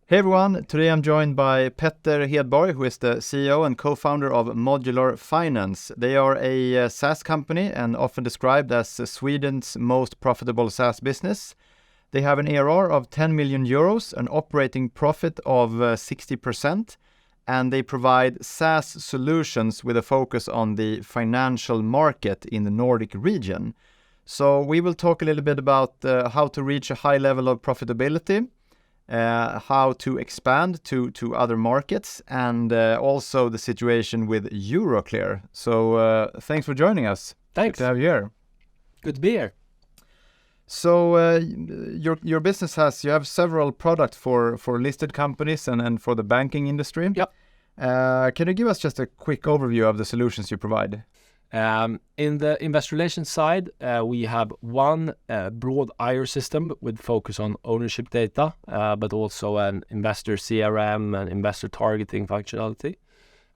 Hey everyone, today I'm joined by Petter Hedborg, who is the CEO and co-founder of Modular Finance. They are a SaaS company and often described as Sweden's most profitable SaaS business. They have an ARR of 10 million euros, an operating profit of 60%, and they provide SaaS solutions with a focus on the financial market in the Nordic region. So we will talk a little bit about how to reach a high level of profitability, how to expand to other markets, and also the situation with Euroclear. So thanks for joining us. Thanks. Good to have you here. Good to be here. So your business you have several products for listed companies and for the banking industry. Yep. Can you give us just a quick overview of the solutions you provide? In the investor relations side, we have one broad IR system with focus on ownership data, but also an investor CRM and investor targeting functionality.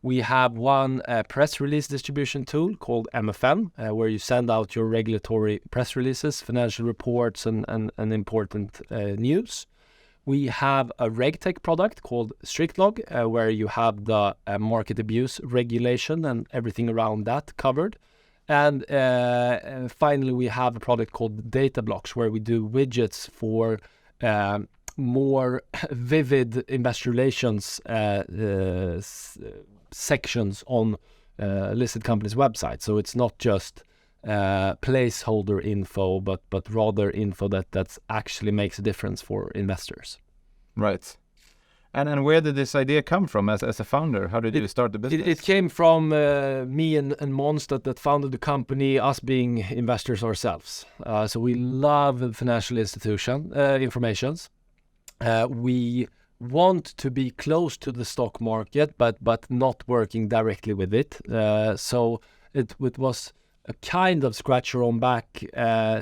We have one press release distribution tool called MFN, where you send out your regulatory press releases, financial reports, and important news. We have a RegTech product called StrictLog, where you have the market abuse regulation and everything around that covered. And finally, we have a product called Data Blocks, where we do widgets for more vivid investor relations sections on listed companies' websites. So it's not just placeholder info, but rather info that actually makes a difference for investors. Right. And where did this idea come from as a founder? How did you start the business? It came from me and Måns that founded the company, us being investors ourselves. So we love financial institution informations. We want to be close to the stock market, but not working directly with it. So it was a kind of scratch your own back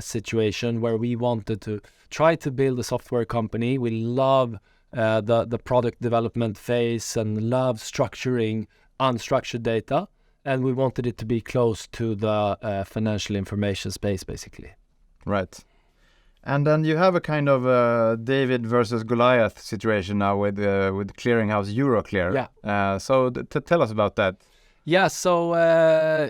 situation where we wanted to try to build a software company. We love the product development phase and love structuring unstructured data, and we wanted it to be close to the financial information space, basically. Right. And then you have a kind of David versus Goliath situation now with clearinghouse Euroclear. Yeah. So tell us about that. Yeah, so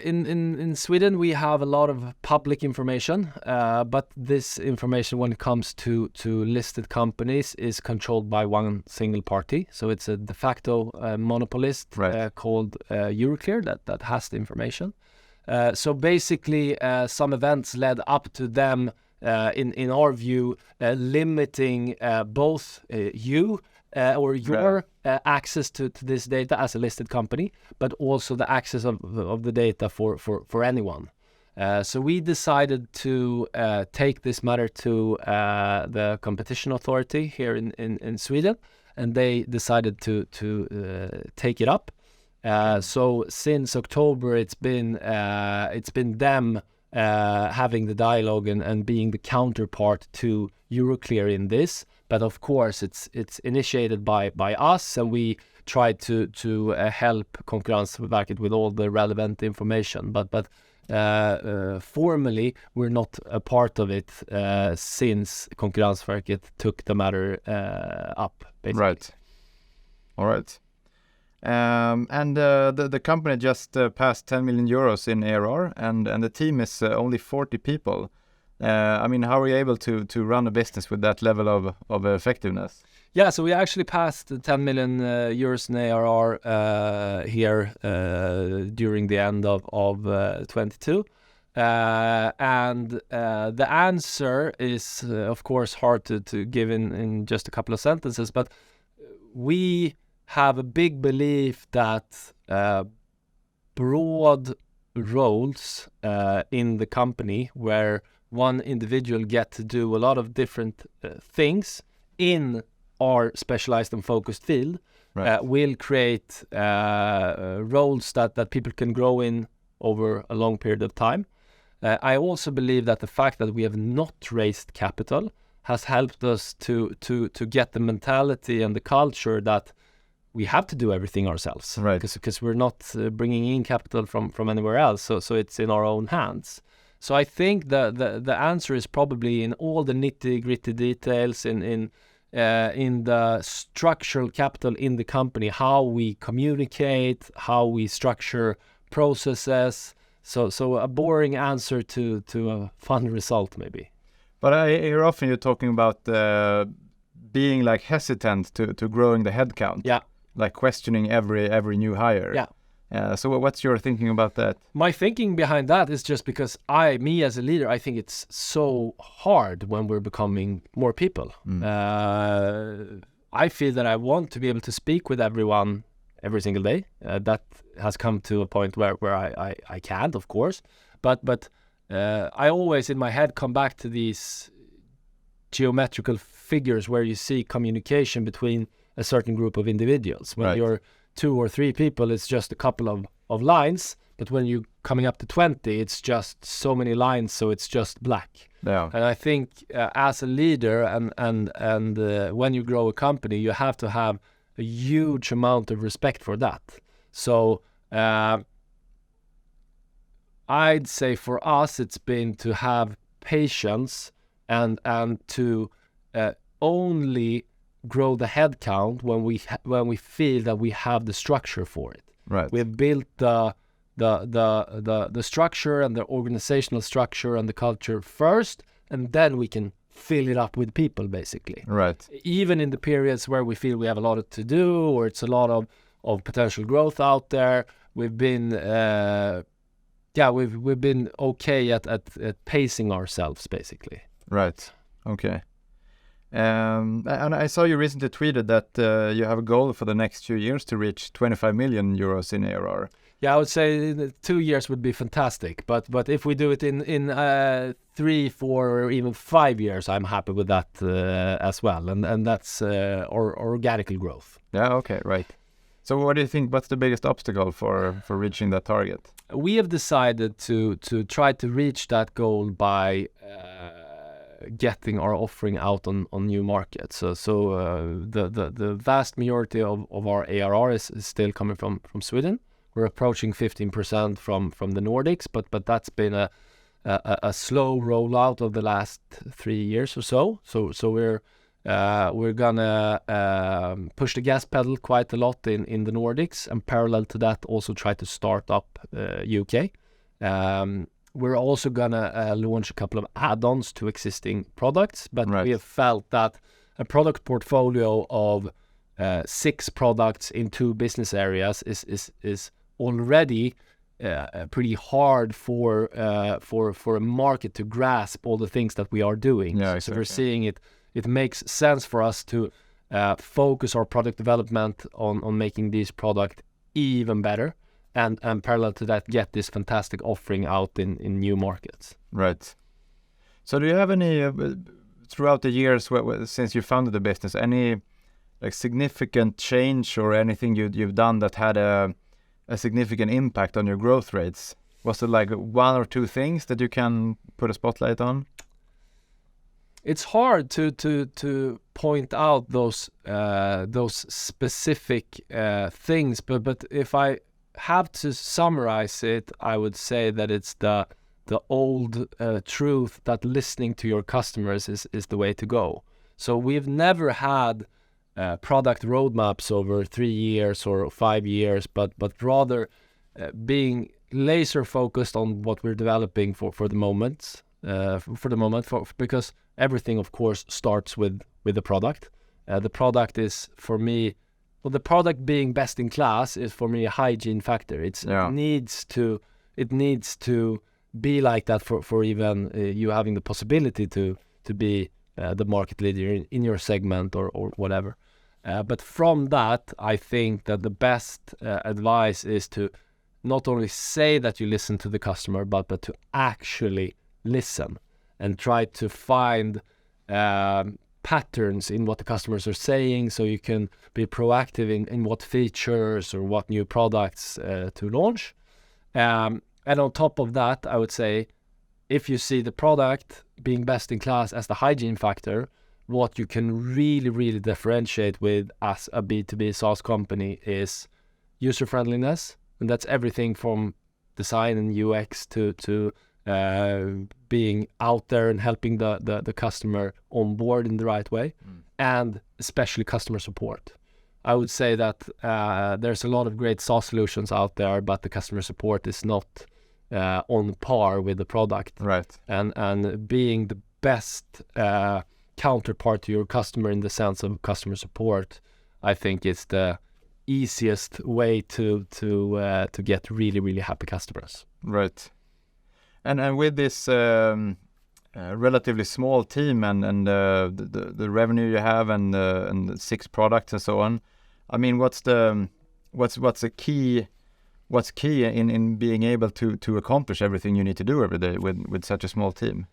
in Sweden we have a lot of public information, but this information when it comes to listed companies is controlled by one single party. So it's a de facto monopolist, right, called Euroclear that has the information. So basically some events led up to them, in our view, limiting both you or your access to this data as a listed company, but also the access of the data for anyone. So we decided to take this matter to the competition authority here in Sweden, and they decided to take it up. So since October, it's been them having the dialogue and being the counterpart to Euroclear in this. But of course, it's initiated by us, and we try to help Konkurrensverket with all the relevant information. But formally, we're not a part of it since Konkurrensverket took the matter up, basically. Right. All right. And the company just passed 10 million euros in ARR, and the team is only 40 people. I mean, how are you able to run a business with that level of effectiveness? Yeah, so we actually passed 10 million euros in ARR here during the end of 22. And the answer is, of course, hard to give in just a couple of sentences, but we have a big belief that broad roles in the company where one individual get to do a lot of different things in our specialized and focused field, right, will create roles that people can grow in over a long period of time. I also believe that the fact that we have not raised capital has helped us to get the mentality and the culture that we have to do everything ourselves, right? Because we're not bringing in capital from anywhere else, so it's in our own hands. So I think the answer is probably in all the nitty-gritty details, in in the structural capital in the company, how we communicate, how we structure processes. So a boring answer to a fun result maybe. But I hear often you talking about being like hesitant to growing the headcount. Yeah. Like questioning every new hire. Yeah. So what's your thinking about that? My thinking behind that is just because me as a leader, I think it's so hard when we're becoming more people. I feel that I want to be able to speak with everyone every single day. That has come to a point where I can't, of course. But I always in my head come back to these geometrical figures where you see communication between a certain group of individuals. When you're 2 or 3 people, it's just a couple of lines. But when you're coming up to 20, it's just so many lines, so it's just black. Yeah. And I think as a leader and when you grow a company, you have to have a huge amount of respect for that. So I'd say for us, it's been to have patience and to only grow the headcount when we feel that we have the structure for it. Right. We've built the structure and the organizational structure and the culture first, and then we can fill it up with people, basically. Right. Even in the periods where we feel we have a lot to do or it's a lot of potential growth out there, we've been we've been okay at pacing ourselves, basically. Right. Okay. And I saw you recently tweeted that you have a goal for the next few years to reach 25 million euros in ARR. Yeah, I would say 2 years would be fantastic. But if we do it in 3, 4, or even 5 years, I'm happy with that as well. And that's organic growth. Yeah. Okay. Right. So what do you think? What's the biggest obstacle for reaching that target? We have decided to try to reach that goal by getting our offering out on new markets. So the vast majority of our ARR is still coming from Sweden. We're approaching 15% from the Nordics, but that's been a slow rollout of the last 3 years or so. So we're gonna push the gas pedal quite a lot in the Nordics, and parallel to that also try to start up UK. We're also gonna launch a couple of add-ons to existing products, but we have felt that a product portfolio of 6 products in 2 business areas is already pretty hard for a market to grasp all the things that we are doing. Yeah, exactly. So we're seeing it makes sense for us to focus our product development on making these products even better, and parallel to that, get this fantastic offering out in new markets. Right. So do you have any, throughout the years since you founded the business, any like significant change or anything you've done that had a significant impact on your growth rates? Was it like 1 or 2 things that you can put a spotlight on? It's hard to point out those specific things, but if I have to summarize it, I would say that it's the old truth that listening to your customers is the way to go. So we've never had product roadmaps over 3 years or 5 years, but rather being laser focused on what we're developing for the moment. Because everything, of course, starts with the product. The product is, for me, the product being best in class is for me a hygiene factor. It needs to be like that for even you having the possibility to be the market leader in your segment or whatever. But from that, I think that the best advice is to not only say that you listen to the customer, but to actually listen and try to find patterns in what the customers are saying, so you can be proactive in what features or what new products to launch. And on top of that, I would say, if you see the product being best in class as the hygiene factor, what you can really differentiate with as a B2B SaaS company is user friendliness, and that's everything from design and UX to being out there and helping the customer on board in the right way, and especially customer support. I would say that there's a lot of great SaaS solutions out there, but the customer support is not on par with the product. Right. And being the best counterpart to your customer in the sense of customer support, I think is the easiest way to get really, really happy customers. Right. And with this relatively small team and the revenue you have and the 6 products and so on, I mean, what's key in being able to accomplish everything you need to do every day with such a small team?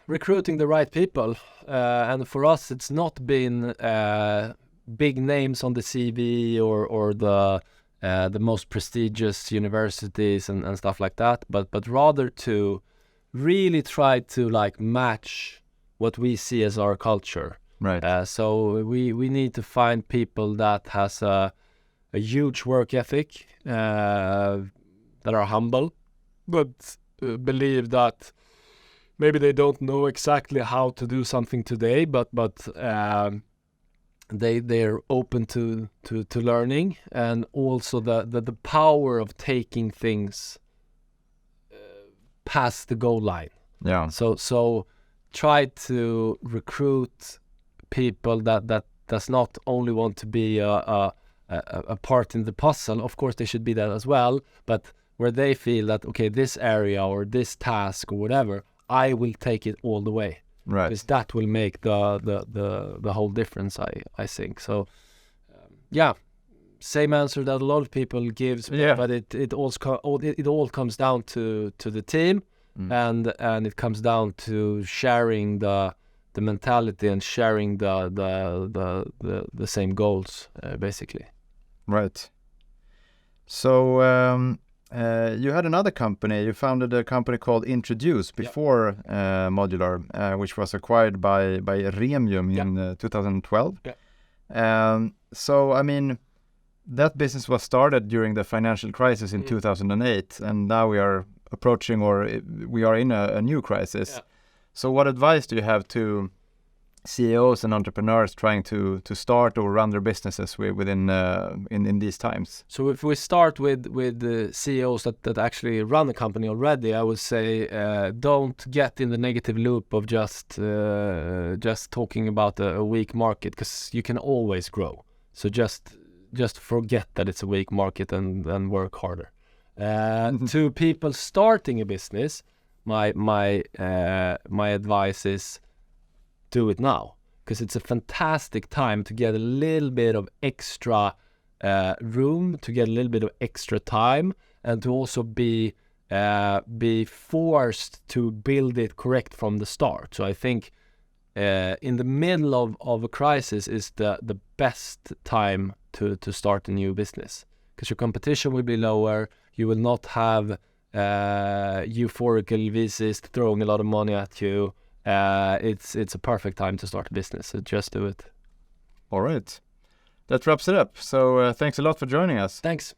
Recruiting the right people, and for us, it's not been big names on the CV or the most prestigious universities and stuff like that, but rather to really try to like match what we see as our culture. Right. So we need to find people that has a huge work ethic, that are humble, but believe that maybe they don't know exactly how to do something today, but they're open to learning, and also the power of taking things past the goal line. Yeah. So try to recruit people that does not only want to be a part in the puzzle. Of course, they should be that as well, but where they feel that, okay, this area or this task or whatever, I will take it all the way. Right. Because that will make the whole difference, I think. So, same answer that a lot of people gives, but it all comes down to the team, and it comes down to sharing the mentality and sharing the same goals, basically. Right. So you had another company. You founded a company called Introduce before Modular, which was acquired by Remium in 2012. Yeah. So, I mean, that business was started during the financial crisis in 2008, and now we are approaching, or we are in a new crisis. Yeah. So what advice do you have to CEOs and entrepreneurs trying to start or run their businesses within in these times? So if we start with the CEOs that actually run a company already, I would say don't get in the negative loop of just talking about a weak market, because you can always grow. So just forget that it's a weak market and work harder. To people starting a business, my advice is do it now, because it's a fantastic time to get a little bit of extra room, to get a little bit of extra time, and to also be forced to build it correct from the start. So I think in the middle of a crisis is the best time to start a new business, because your competition will be lower. You will not have euphorical VCs throwing a lot of money at you. It's a perfect time to start a business, so just do it. All right. That wraps it up. So thanks a lot for joining us. Thanks.